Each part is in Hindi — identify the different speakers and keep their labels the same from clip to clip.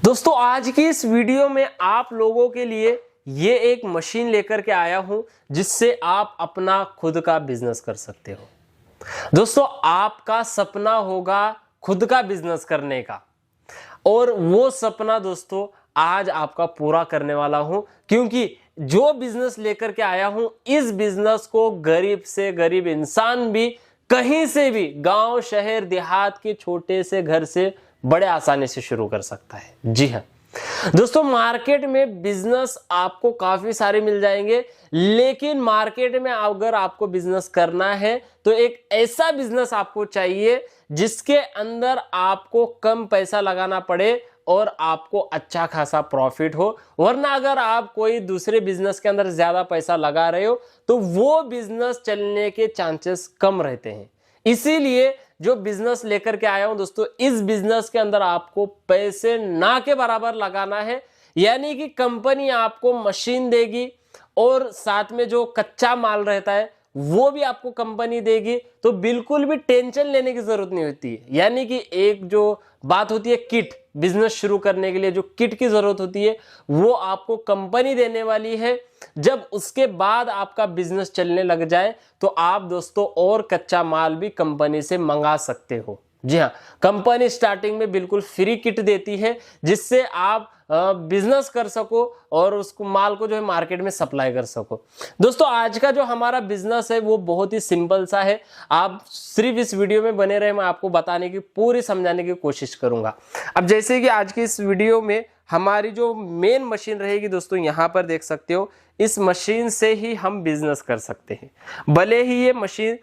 Speaker 1: दोस्तों आज की इस वीडियो में आप लोगों के लिए ये एक मशीन लेकर के आया हूं जिससे आप अपना खुद का बिजनेस कर सकते हो। दोस्तों आपका सपना होगा खुद का बिजनेस करने का, और वो सपना दोस्तों आज आपका पूरा करने वाला हूं, क्योंकि जो बिजनेस लेकर के आया हूं इस बिजनेस को गरीब से गरीब इंसान भी कहीं से भी, गांव शहर देहात के छोटे से घर से बड़े आसानी से शुरू कर सकता है। जी हां दोस्तों, मार्केट में बिजनेस आपको काफी सारे मिल जाएंगे, लेकिन मार्केट में अगर आपको बिजनेस करना है तो एक ऐसा बिजनेस आपको चाहिए जिसके अंदर आपको कम पैसा लगाना पड़े और आपको अच्छा खासा प्रॉफिट हो। वरना अगर आप कोई दूसरे बिजनेस के अंदर ज्यादा पैसा लगा रहे हो तो वो बिजनेस चलने के चांसेस कम रहते हैं। इसीलिए जो बिजनेस लेकर के आया हूं दोस्तों, इस बिजनेस के अंदर आपको पैसे ना के बराबर लगाना है। यानी कि कंपनी आपको मशीन देगी और साथ में जो कच्चा माल रहता है वो भी आपको कंपनी देगी, तो बिल्कुल भी टेंशन लेने की जरूरत नहीं होती है। यानी कि एक जो बात होती है किट, बिजनेस शुरू करने के लिए जो किट की जरूरत होती है वो आपको कंपनी देने वाली है। जब उसके बाद आपका बिजनेस चलने लग जाए तो आप दोस्तों और कच्चा माल भी कंपनी से मंगा सकते हो। जी हाँ, कंपनी स्टार्टिंग में बिल्कुल फ्री किट देती है जिससे आप बिजनेस कर सको और उसको माल को जो है मार्केट में सप्लाई कर सको। दोस्तों आज का जो हमारा बिजनेस है वो बहुत ही सिंपल सा है। आप सिर्फ इस वीडियो में बने रहे, मैं आपको बताने की पूरी समझाने की कोशिश करूंगा। अब जैसे कि आज की इस वीडियो में हमारी जो मेन मशीन रहेगी दोस्तों, यहाँ पर देख सकते हो, इस मशीन से ही हम बिजनेस कर सकते हैं। भले ही ये मशीन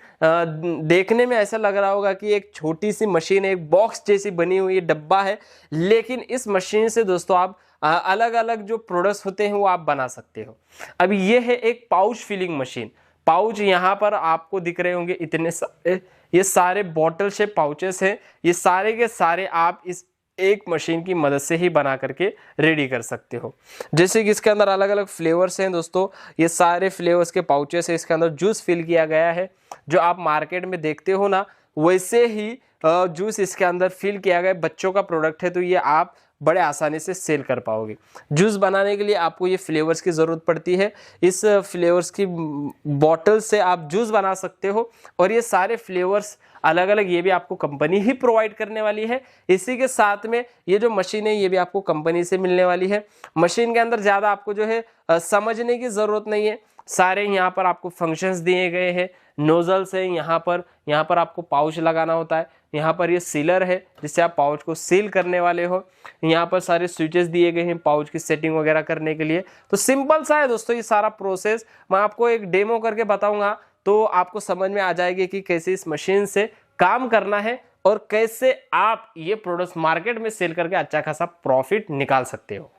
Speaker 1: देखने में ऐसा लग रहा होगा कि एक छोटी सी मशीन है, एक बॉक्स जैसी बनी हुई डब्बा है, लेकिन इस मशीन से दोस्तों आप अलग अलग जो प्रोडक्ट्स होते हैं वो आप बना सकते हो। अब ये है एक पाउच फिलिंग मशीन। पाउच यहाँ पर आपको दिख रहे होंगे इतने सारे, ये सारे बॉटल शेप पाउचेस हैं। ये सारे के सारे आप इस एक मशीन की मदद से ही बना करके रेडी कर सकते हो। जैसे कि इसके अंदर अलग अलग फ्लेवर्स हैं दोस्तों, ये सारे फ्लेवर्स के पाउचेस है। इसके अंदर जूस फिल किया गया है, जो आप मार्केट में देखते हो ना वैसे ही जूस इसके अंदर फिल किया गया। बच्चों का प्रोडक्ट है तो ये आप बड़े आसानी से सेल कर पाओगे। जूस बनाने के लिए आपको ये फ्लेवर्स की ज़रूरत पड़ती है। इस फ्लेवर्स की बॉटल से आप जूस बना सकते हो, और ये सारे फ्लेवर्स अलग अलग ये भी आपको कंपनी ही प्रोवाइड करने वाली है। इसी के साथ में ये जो मशीन है ये भी आपको कंपनी से मिलने वाली है। मशीन के अंदर ज़्यादा आपको जो है समझने की ज़रूरत नहीं है। सारे यहाँ पर आपको फंक्शंस दिए गए हैं। नोजल्स है यहाँ पर आपको पाउच लगाना होता है। यहाँ पर ये सीलर है जिससे आप पाउच को सील करने वाले हो। यहाँ पर सारे स्विचेस दिए गए हैं पाउच की सेटिंग वगैरह करने के लिए। तो सिंपल सा है दोस्तों ये सारा प्रोसेस। मैं आपको एक डेमो करके बताऊंगा तो आपको समझ में आ जाएगी कि कैसे इस मशीन से काम करना है और कैसे आप ये प्रोडक्ट्स मार्केट में सेल करके अच्छा खासा प्रॉफिट निकाल सकते हो।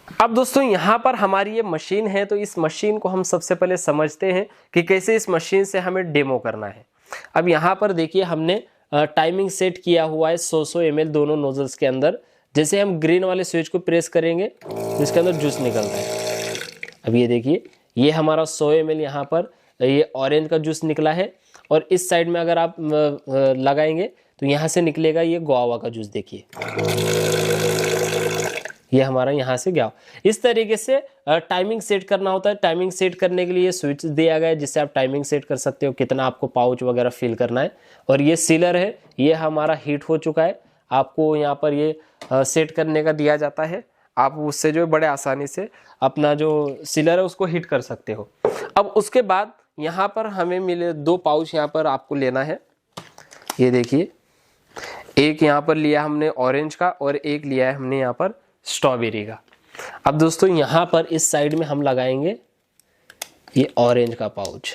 Speaker 1: अब दोस्तों यहाँ पर हमारी ये मशीन है, तो इस मशीन को हम सबसे पहले समझते हैं कि कैसे इस मशीन से हमें डेमो करना है। अब यहाँ पर देखिए हमने टाइमिंग सेट किया हुआ है 100 ml दोनों नोजल्स के अंदर। जैसे हम ग्रीन वाले स्विच को प्रेस करेंगे तो इसके अंदर जूस निकलता है। अब ये देखिए ये हमारा 100 ml यहाँ पर ये ऑरेंज का जूस निकला है, और इस साइड में अगर आप लगाएंगे तो यहाँ से निकलेगा ये गुआवा का जूस। देखिए ये हमारा यहाँ से गया। इस तरीके से टाइमिंग सेट करना होता है। टाइमिंग सेट करने के लिए स्विच दिया गया है जिससे आप टाइमिंग सेट कर सकते हो कितना आपको पाउच वगैरह फिल करना है। और ये सीलर है, ये हमारा हीट हो चुका है। आपको यहाँ पर ये सेट करने का दिया जाता है। आप उससे जो बड़े आसानी से अपना जो सीलर है उसको हीट कर सकते हो। अब उसके बाद यहाँ पर हमें मिले 2 पाउच यहाँ पर आपको लेना है। ये देखिए एक यहाँ पर लिया हमने ऑरेंज का और एक लिया है हमने यहाँ पर स्ट्रॉबेरी का। अब दोस्तों यहाँ पर इस साइड में हम लगाएंगे ये ऑरेंज का पाउच,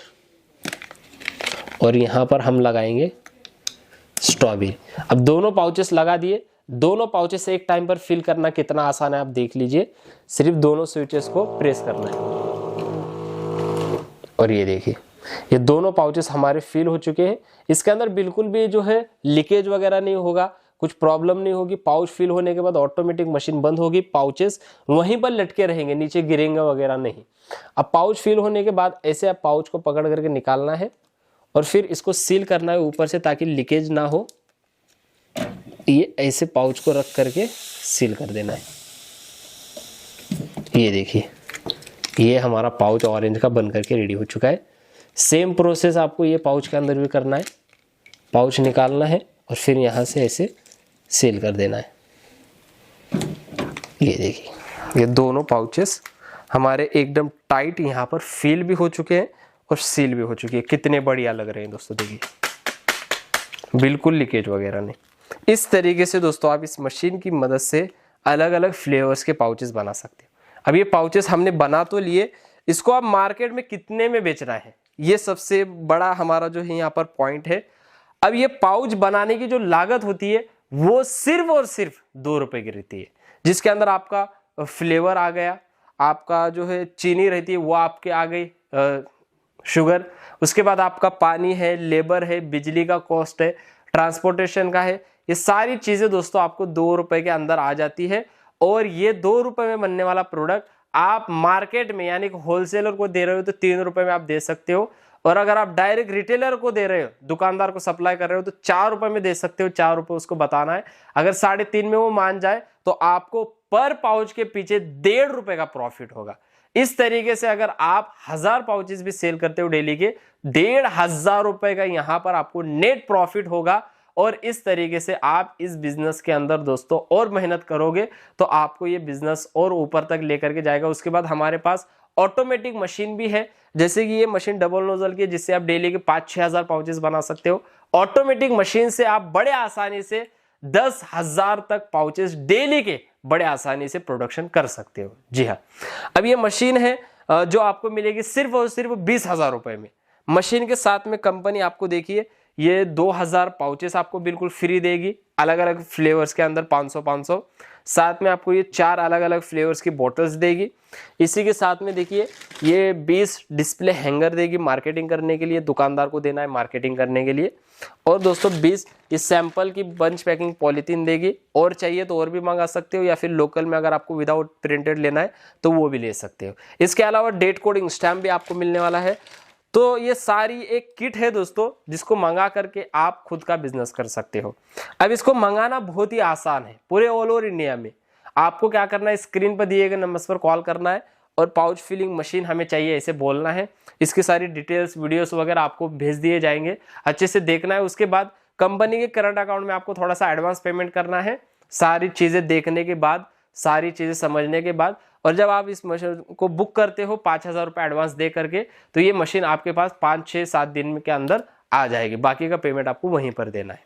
Speaker 1: और यहाँ पर हम लगाएंगे स्ट्रॉबेरी। अब दोनों पाउचेस लगा दिए। दोनों पाउचेस से एक टाइम पर फिल करना कितना आसान है आप देख लीजिए। सिर्फ दोनों स्विचेस को प्रेस करना है, और ये देखिए ये दोनों पाउचेस हमारे फिल हो चुके हैं। इसके अंदर बिल्कुल भी जो है लीकेज वगैरह नहीं होगा, कुछ प्रॉब्लम नहीं होगी। पाउच फिल होने के बाद ऑटोमेटिक मशीन बंद होगी, पाउचेस वहीं पर लटके रहेंगे, नीचे गिरेंगे वगैरह नहीं। अब पाउच फिल होने के बाद ऐसे आप पाउच को पकड़ करके निकालना है और फिर इसको सील करना है ऊपर से ताकि लीकेज ना हो। ये ऐसे पाउच को रख करके सील कर देना है। ये देखिए, ये हमारा पाउच ऑरेंज का बन करके रेडी हो चुका है। सेम प्रोसेस आपको ये पाउच के अंदर भी करना है। पाउच निकालना है और फिर यहाँ से ऐसे सील कर देना है। ये देखिए, ये दोनों पाउचेस हमारे एकदम टाइट यहाँ पर फील भी हो चुके हैं और सील भी हो चुकी है। कितने बढ़िया लग रहे हैं दोस्तों, देखिए बिल्कुल लीकेज वगैरह नहीं। इस तरीके से दोस्तों आप इस मशीन की मदद से अलग अलग फ्लेवर्स के पाउचेस बना सकते हो। अब ये पाउचेस हमने बना तो लिए, इसको आप मार्केट में कितने में बेचना है, ये सबसे बड़ा हमारा जो है यहाँ पर पॉइंट है। अब ये पाउच बनाने की जो लागत होती है वो सिर्फ और सिर्फ 2 रुपए की रहती है, जिसके अंदर आपका फ्लेवर आ गया, आपका जो है चीनी रहती है वो आपके आ गई, शुगर, उसके बाद आपका पानी है, लेबर है, बिजली का कॉस्ट है, ट्रांसपोर्टेशन का है। ये सारी चीजें दोस्तों आपको 2 रुपए के अंदर आ जाती है। और ये 2 रुपए में बनने वाला प्रोडक्ट आप मार्केट में यानी कि होलसेलर को दे रहे हो तो 3 रुपए में आप दे सकते हो। और अगर आप डायरेक्ट रिटेलर को दे रहे हो, दुकानदार को सप्लाई कर रहे हो, तो 4 रुपए में दे सकते हो। 4 रुपए उसको बताना है। अगर 3.5 में वो मान जाए तो आपको पर पाउच के पीछे 1.5 रुपए का प्रॉफिट होगा। इस तरीके से अगर आप 1000 पाउचेस भी सेल करते हो डेली के, 1500 रुपए का यहां पर आपको नेट प्रॉफिट होगा। और इस तरीके से आप इस बिजनेस के अंदर दोस्तों और मेहनत करोगे तो आपको ये बिजनेस और ऊपर तक लेकर के जाएगा। उसके बाद हमारे पास ऑटोमेटिक मशीन भी है, जैसे कि ये मशीन डबल नोजल की, जिससे आप डेली के 5-6 हजार पाउचेस बना सकते हो। ऑटोमेटिक मशीन से आप बड़े आसानी से 10,000 तक पाउचेस डेली के बड़े आसानी से प्रोडक्शन कर सकते हो। जी हाँ, अब ये मशीन है जो आपको मिलेगी सिर्फ और सिर्फ 20,000 रुपए में। मशीन के साथ में कंपनी आपको देखिए ये 2000 पाउचेस आपको बिल्कुल फ्री देगी, अलग अलग फ्लेवर्स के अंदर 500-500। साथ में आपको ये 4 अलग अलग फ्लेवर्स की बोटल्स देगी। इसी के साथ में देखिए ये 20 डिस्प्ले हैंगर देगी मार्केटिंग करने के लिए, दुकानदार को देना है मार्केटिंग करने के लिए। और दोस्तों 20 इस सैंपल की बंच पैकिंग पॉलीथीन देगी। और चाहिए तो और भी मंगा सकते हो, या फिर लोकल में अगर आपको विदाउट प्रिंटेड लेना है तो वो भी ले सकते हो। इसके अलावा डेट कोडिंग स्टैम्प भी आपको मिलने वाला है। तो ये सारी एक किट है दोस्तों, जिसको मंगा करके आप खुद का बिजनेस कर सकते हो। अब इसको मंगाना बहुत ही आसान है पूरे ऑल ओवर इंडिया में। आपको क्या करना है, स्क्रीन पर दिए गए नंबर पर कॉल करना है और पाउच फिलिंग मशीन हमें चाहिए ऐसे बोलना है। इसकी सारी डिटेल्स वीडियोस वगैरह आपको भेज दिए जाएंगे, अच्छे से देखना है। उसके बाद कंपनी के करंट अकाउंट में आपको थोड़ा सा एडवांस पेमेंट करना है, सारी चीजें देखने के बाद, सारी चीजें समझने के बाद। और जब आप इस मशीन को बुक करते हो 5,000 रुपये एडवांस दे करके, तो ये मशीन आपके पास 5-6-7 दिन के अंदर आ जाएगी। बाकी का पेमेंट आपको वहीं पर देना है।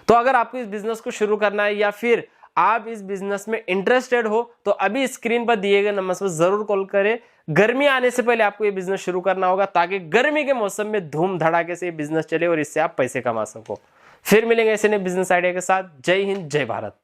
Speaker 1: तो अगर आपको इस बिजनेस को शुरू करना है या फिर आप इस बिजनेस में इंटरेस्टेड हो तो अभी स्क्रीन पर दिए गए नंबर पर जरूर कॉल करें। गर्मी आने से पहले आपको ये बिजनेस शुरू करना होगा, ताकि गर्मी के मौसम में धूम धड़ाके से ये बिजनेस चले और इससे आप पैसे कमा सको। फिर मिलेंगे ऐसे नए बिजनेस आइडिया के साथ। जय हिंद, जय भारत।